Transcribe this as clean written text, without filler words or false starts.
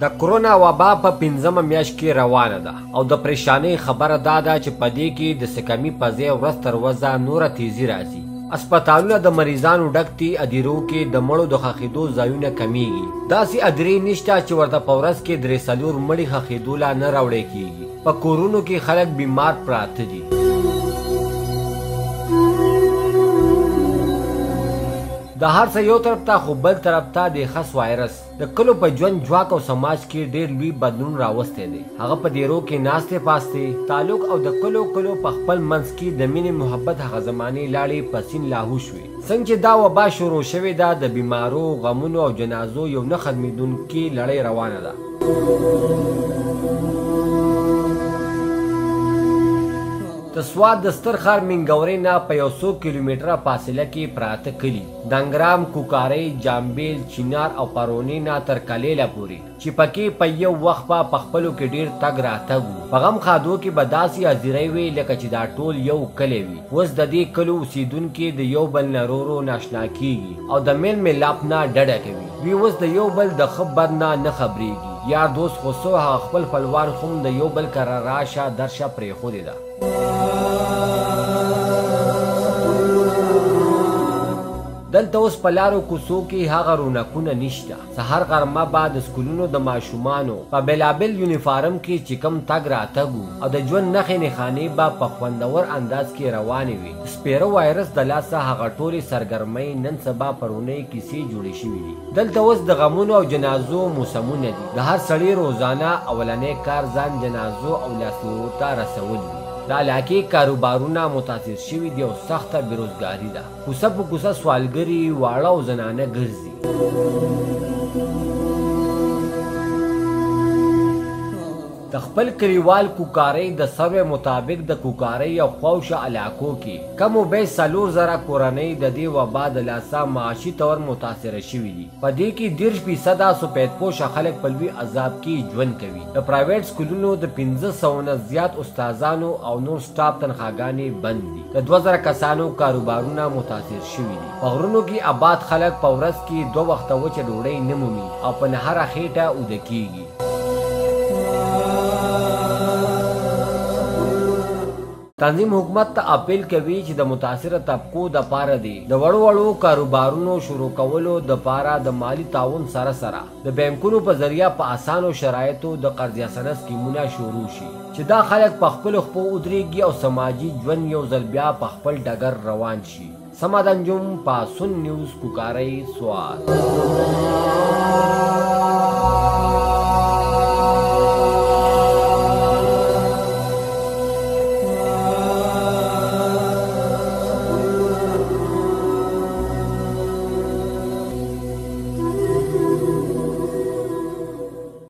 د کرونا وبا په 5مه میاشت کې روانه ده او د پریشانۍ خبره دا ده چې په دې کې د سکمي په ځای ورځ تر ورځه نوره تیزي راځي. اسپتالونه د مریضانو ډک دي، ادیرو کې د مړو د ښخېدو ځایونه کمیږي. داسې ادرې نشته چې ورته په ورځ کې 3-4 مړي ښخېدو لا نه راوړی کېږي. په کورونو کې خلک بیمار پراته دي. د هر څه یو طرف ته خو بل طرف ته د خس وایرس د کلو په ژوند جواک او سماج کې ډېر لوی بدلون راوستی دی. هغه په دیرو کې ناستې پاستې تعلق او د کلو په خپل منځ کې د مینې محبت هغه زمانې لاړې په سین لاهو شوې. څنګه چې دا وبا شروع شوې ده د بیمارو غمونو او جنازو یو نه ختمېدونکې لړۍ روانه ده. د سوات د ستر ښار منګورې نه په 100 کیلومتره فاصله کې پراته کلي دنګرام، کوکارۍ، جامبیل، چینار او پرونې نه تر کلیله پورې چې پکې په یو وخت په خپلو کې ډېر تګ راتګ وو. په غم خادو کې به داسې حاضرۍ وې لکه چې دا ټول یو کلی وي. اوس د دې کلو اوسېدونکي د یو بل نه ورو ناشنا کېږي او د میل ملاپ نه ډډه کوي. دوی اوس د یو بل د ښه بد نه خبرېږي. یار دوست خو څو هغه خپل خپلوان هم د یو بل کره راشه درشه پرېښودې ده. دلته اوس په لارو کوڅو کې هغه رونقونه نشته. سهار غرمه به د سکولونو د ماشومانو په بېلابېل یونیفارم کې چې کوم تګ راتګ و او د ژوند نښې نښانې به په خوندور انداز کې روانې وي. سپېره وایرس د لاسه هغه ټولې سرګرمۍ نن سبا پرونۍ کیسې جوړې شوي دي. دلته اوس د غمونو او جنازو موسمونه دي. د هر سړي روزانه اولنی کار ځان جنازو او لاسنیوو ته رسول دي. د علاقې کاروبارونه متاثر شوي دي او سخته بېروزګاري ده. کوڅه په کوڅه سوالګري واړه او زنانه ګرځي. د خپل کلیوال کوکارۍ د سروې مطابق د کوکارۍ او خواوشه علاقو کې کم و بیش 4,000 کورنۍ د دې وبا د لاسه معاشي طور متاثره شوي دي. په دې کې 30% سفیدپوشه خلک په لوی عذاب کې ژوند کوي. د پرایویټ سکولونو د 500 نه زیات استادانو او نور سټاف تنخواګانې بند دي. د 2000 کسانو کاروبارونه متاثر شوي دي. په غرونو کې آباد خلک په ورځ کې 2 وخته وچه ډوډۍ نه مومي او په نهره خېټه اوده کېږي. تنظیم حکومت ته اپیل کوي چې د متاثره طبقو د پاره دی د وړو کاروبارونو شروع کولو د پاره د مالی تعاون سره د بانکونو په ذریعہ په اسانو شرایطو د قرض یاسنه سکیمونه شروع شي چې دا خلک په خپل خپو ودرېږي او سماجی ژوند یو ځل بیا په خپل ډګر روان شي. سمادنجم پاسون نیوز کوکارۍ سوات.